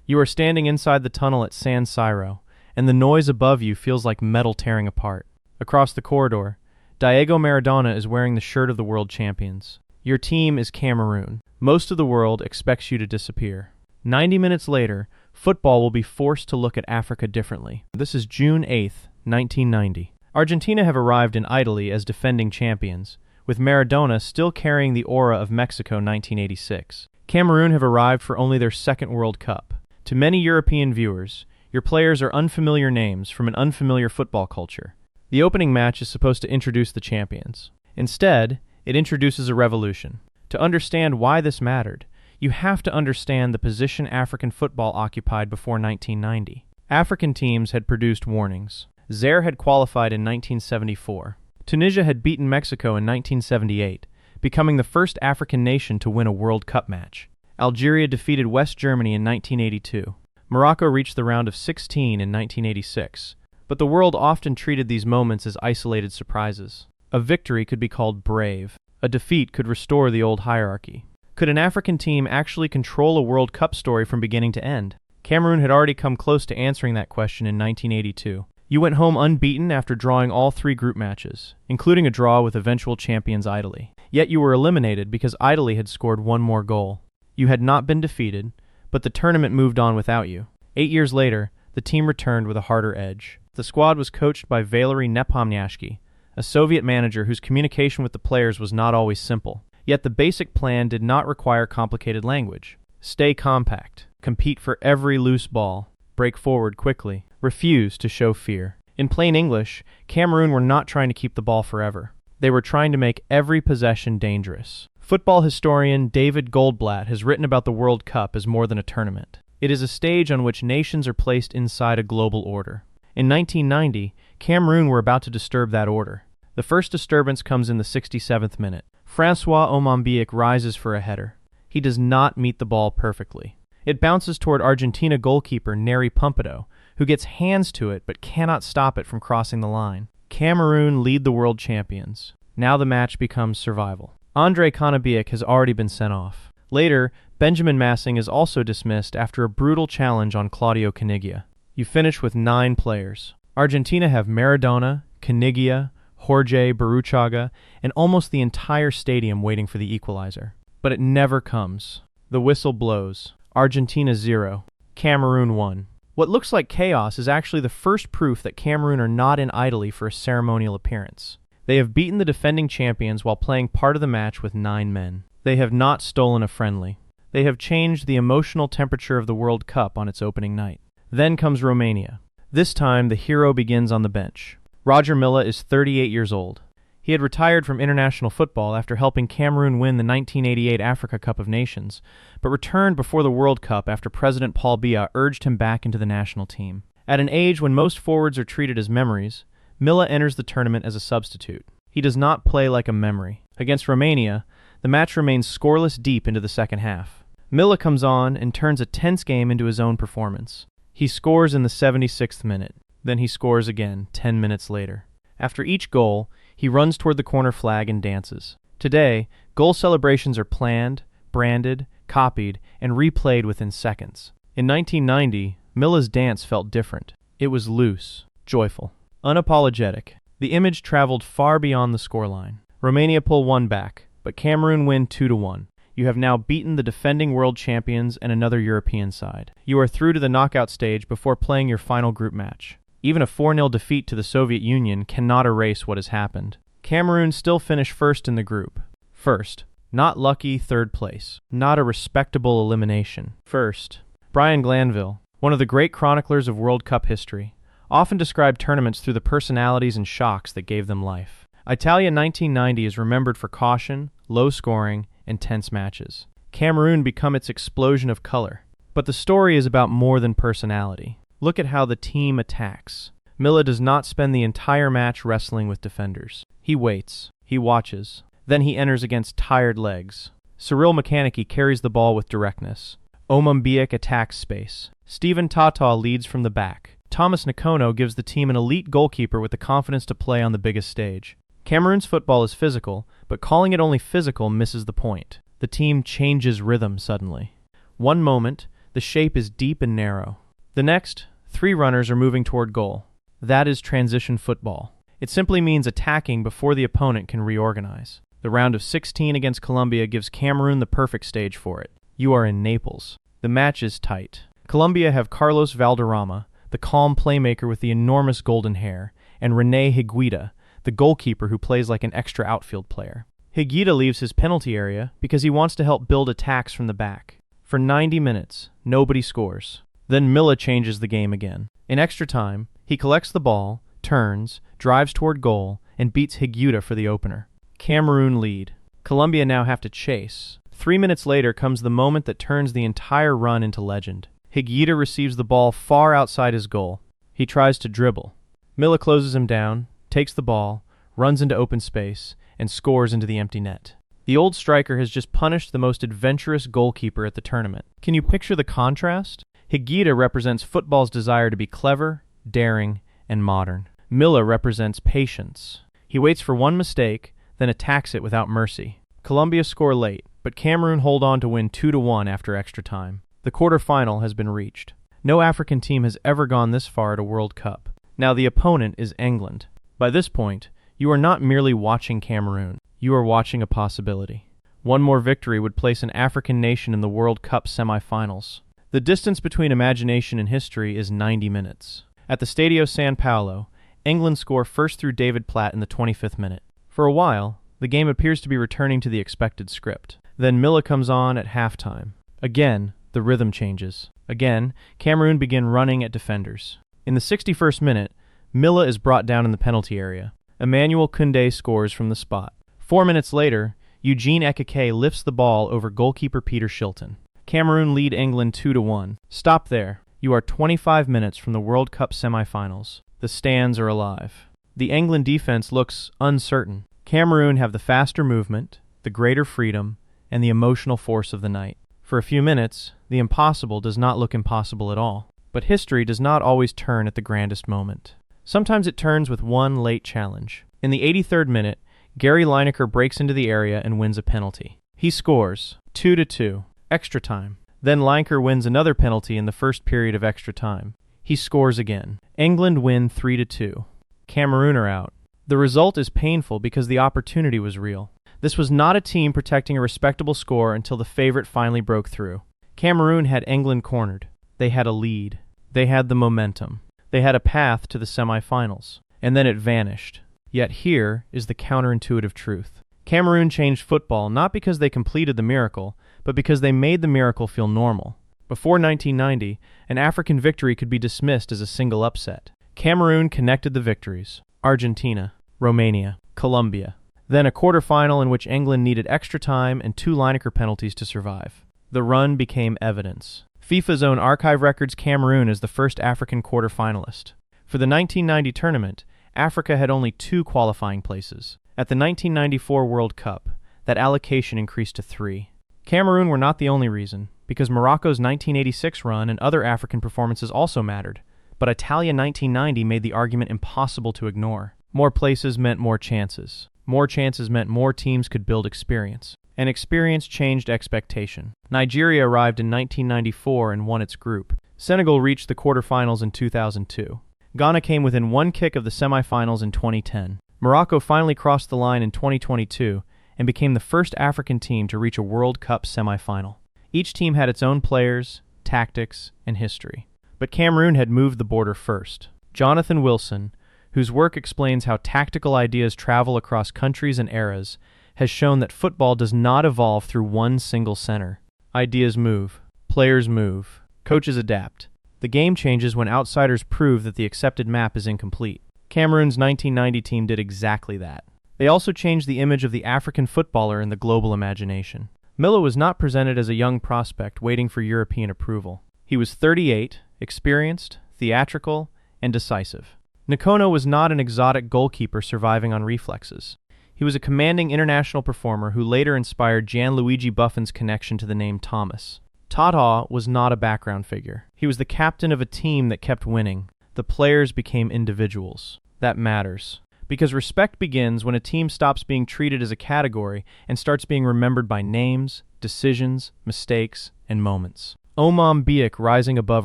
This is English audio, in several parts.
You are standing inside the tunnel at San Siro, and the noise above you feels like metal tearing apart. Across the corridor, Diego Maradona is wearing the shirt of the world champions. Your team is Cameroon. Most of the world expects you to disappear. 90 minutes later, football will be forced to look at Africa differently. This is June 8th, 1990. Argentina have arrived in Italy as defending champions, with Maradona still carrying the aura of Mexico 1986. Cameroon have arrived for only their second World Cup. To many European viewers, your players are unfamiliar names from an unfamiliar football culture. The opening match is supposed to introduce the champions. Instead, it introduces a revolution. To understand why this mattered, you have to understand the position African football occupied before 1990. African teams had produced warnings. Zaire had qualified in 1974. Tunisia had beaten Mexico in 1978, becoming the first African nation to win a World Cup match. Algeria defeated West Germany in 1982. Morocco reached the round of 16 in 1986. But the world often treated these moments as isolated surprises. A victory could be called brave. A defeat could restore the old hierarchy. Could an African team actually control a World Cup story from beginning to end? Cameroon had already come close to answering that question in 1982. You went home unbeaten after drawing all 3 group matches, including a draw with eventual champions Italy. Yet you were eliminated because Italy had scored 1 more goal. You had not been defeated, but the tournament moved on without you. 8 years later, the team returned with a harder edge. The squad was coached by Valery Nepomniachtchi, a Soviet manager whose communication with the players was not always simple. Yet the basic plan did not require complicated language. Stay compact, compete for every loose ball, break forward quickly, refuse to show fear. In plain English, Cameroon were not trying to keep the ball forever. They were trying to make every possession dangerous. Football historian David Goldblatt has written about the World Cup as more than a tournament. It is a stage on which nations are placed inside a global order. In 1990, Cameroon were about to disturb that order. The first disturbance comes in the 67th minute. Francois Omambiak rises for a header. He does not meet the ball perfectly. It bounces toward Argentina goalkeeper Nery Pompidou, who gets hands to it but cannot stop it from crossing the line. Cameroon lead the world champions. Now the match becomes survival. Andre Kanabiak has already been sent off. Later, Benjamin Massing is also dismissed after a brutal challenge on Claudio Caniggia. You finish with 9 players. Argentina have Maradona, Caniggia, Jorge Baruchaga, and almost the entire stadium waiting for the equalizer. But it never comes. The whistle blows. Argentina 0. Cameroon 1. What looks like chaos is actually the first proof that Cameroon are not in Italy for a ceremonial appearance. They have beaten the defending champions while playing part of the match with 9 men. They have not stolen a friendly. They have changed the emotional temperature of the World Cup on its opening night. Then comes Romania. This time, the hero begins on the bench. Roger Milla is 38 years old. He had retired from international football after helping Cameroon win the 1988 Africa Cup of Nations, but returned before the World Cup after President Paul Biya urged him back into the national team. At an age when most forwards are treated as memories, Milla enters the tournament as a substitute. He does not play like a memory. Against Romania, the match remains scoreless deep into the second half. Milla comes on and turns a tense game into his own performance. He scores in the 76th minute. Then he scores again 10 minutes later. After each goal, he runs toward the corner flag and dances. Today, goal celebrations are planned, branded, copied, and replayed within seconds. In 1990, Milla's dance felt different. It was loose, joyful, unapologetic. The image traveled far beyond the scoreline. Romania pull 1 back, but Cameroon win 2-1. You have now beaten the defending world champions and another European side. You are through to the knockout stage before playing your final group match. Even a 4-0 defeat to the Soviet Union cannot erase what has happened. Cameroon still finish first in the group. First, not lucky 3rd place. Not a respectable elimination. First, Brian Glanville, one of the great chroniclers of World Cup history, often described tournaments through the personalities and shocks that gave them life. Italia 1990 is remembered for caution, low scoring, and tense matches. Cameroon become its explosion of color. But the story is about more than personality. Look at how the team attacks. Milla does not spend the entire match wrestling with defenders. He waits. He watches. Then he enters against tired legs. Cyril Mechanici carries the ball with directness. Omambiak attacks space. Stephen Tata leads from the back. Thomas Nkono gives the team an elite goalkeeper with the confidence to play on the biggest stage. Cameroon's football is physical, but calling it only physical misses the point. The team changes rhythm suddenly. One moment, The shape is deep and narrow. The next, 3 runners are moving toward goal. That is transition football. It simply means attacking before the opponent can reorganize. The round of 16 against Colombia gives Cameroon the perfect stage for it. You are in Naples. The match is tight. Colombia have Carlos Valderrama, the calm playmaker with the enormous golden hair, and René Higuita, the goalkeeper who plays like an extra outfield player. Higuita leaves his penalty area because he wants to help build attacks from the back. For 90 minutes, nobody scores. Then Milla changes the game again. In extra time, he collects the ball, turns, drives toward goal, and beats Higuita for the opener. Cameroon lead. Colombia now have to chase. 3 minutes later comes the moment that turns the entire run into legend. Higuita receives the ball far outside his goal. He tries to dribble. Milla closes him down, takes the ball, runs into open space, and scores into the empty net. The old striker has just punished the most adventurous goalkeeper at the tournament. Can you picture the contrast? Higuita represents football's desire to be clever, daring, and modern. Milla represents patience. He waits for one mistake, then attacks it without mercy. Colombia score late, but Cameroon hold on to win 2-1 after extra time. The quarterfinal has been reached. No African team has ever gone this far at a World Cup. Now the opponent is England. By this point, you are not merely watching Cameroon. You are watching a possibility. One more victory would place an African nation in the World Cup semifinals. The distance between imagination and history is 90 minutes. At the Stadio San Paolo, England score first through David Platt in the 25th minute. For a while, the game appears to be returning to the expected script. Then Milla comes on at halftime. Again, the rhythm changes. Again, Cameroon begin running at defenders. In the 61st minute, Milla is brought down in the penalty area. Emmanuel Koundé scores from the spot. 4 minutes later, Eugene Ekeke lifts the ball over goalkeeper Peter Shilton. Cameroon lead England 2-1. Stop there. You are 25 minutes from the World Cup semifinals. The stands are alive. The England defense looks uncertain. Cameroon have the faster movement, the greater freedom, and the emotional force of the night. For a few minutes, the impossible does not look impossible at all. But history does not always turn at the grandest moment. Sometimes it turns with one late challenge. In the 83rd minute, Gary Lineker breaks into the area and wins a penalty. He scores 2-2, extra time. Then Lineker wins another penalty in the first period of extra time. He scores again. England win 3-2. Cameroon are out. The result is painful because the opportunity was real. This was not a team protecting a respectable score until the favorite finally broke through. Cameroon had England cornered. They had a lead. They had the momentum. They had a path to the semifinals. And then it vanished. Yet here is the counterintuitive truth. Cameroon changed football not because they completed the miracle, but because they made the miracle feel normal. Before 1990, an African victory could be dismissed as a single upset. Cameroon connected the victories. Argentina, Romania, Colombia. Then a quarterfinal in which England needed extra time and 2 Lineker penalties to survive. The run became evidence. FIFA's own archive records Cameroon as the first African quarterfinalist. For the 1990 tournament, Africa had only 2 qualifying places. At the 1994 World Cup, that allocation increased to 3. Cameroon were not the only reason, because Morocco's 1986 run and other African performances also mattered. But Italia 1990 made the argument impossible to ignore. More places meant more chances. More chances meant more teams could build experience. And experience changed expectation. Nigeria arrived in 1994 and won its group. Senegal reached the quarterfinals in 2002. Ghana came within 1 kick of the semifinals in 2010. Morocco finally crossed the line in 2022 and became the first African team to reach a World Cup semifinal. Each team had its own players, tactics, and history. But Cameroon had moved the border first. Jonathan Wilson, whose work explains how tactical ideas travel across countries and eras, has shown that football does not evolve through one single center. Ideas move, players move, coaches adapt. The game changes when outsiders prove that the accepted map is incomplete. Cameroon's 1990 team did exactly that. They also changed the image of the African footballer in the global imagination. Milla was not presented as a young prospect waiting for European approval. He was 38, experienced, theatrical, and decisive. Nkono was not an exotic goalkeeper surviving on reflexes. He was a commanding international performer who later inspired Gianluigi Buffon's connection to the name Thomas. Tata was not a background figure. He was the captain of a team that kept winning. The players became individuals. That matters. Because respect begins when a team stops being treated as a category and starts being remembered by names, decisions, mistakes, and moments. Biak rising above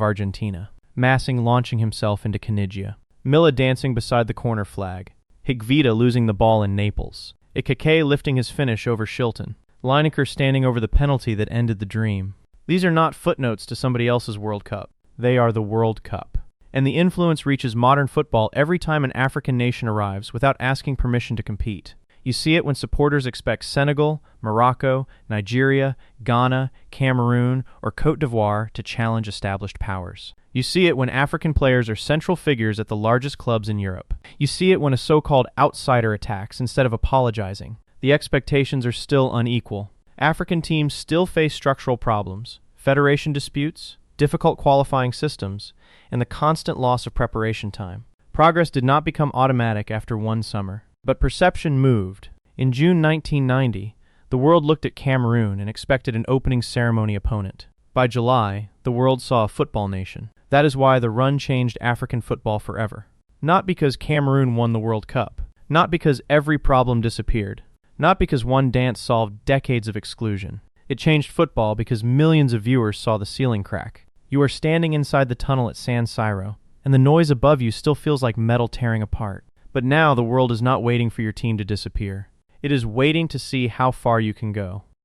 Argentina. Massing launching himself into Caniggia. Milla dancing beside the corner flag. Higuita losing the ball in Naples. Ikeke lifting his finish over Shilton. Lineker standing over the penalty that ended the dream. These are not footnotes to somebody else's World Cup. They are the World Cup. And the influence reaches modern football every time an African nation arrives without asking permission to compete. You see it when supporters expect Senegal, Morocco, Nigeria, Ghana, Cameroon, or Côte d'Ivoire to challenge established powers. You see it when African players are central figures at the largest clubs in Europe. You see it when a so-called outsider attacks instead of apologizing. The expectations are still unequal. African teams still face structural problems, federation disputes, difficult qualifying systems, and the constant loss of preparation time. Progress did not become automatic after one summer. But perception moved. In June 1990, the world looked at Cameroon and expected an opening ceremony opponent. By July, the world saw a football nation. That is why the run changed African football forever. Not because Cameroon won the World Cup. Not because every problem disappeared. Not because one dance solved decades of exclusion. It changed football because millions of viewers saw the ceiling crack. You are standing inside the tunnel at San Siro, and the noise above you still feels like metal tearing apart. But now the world is not waiting for your team to disappear. It is waiting to see how far you can go.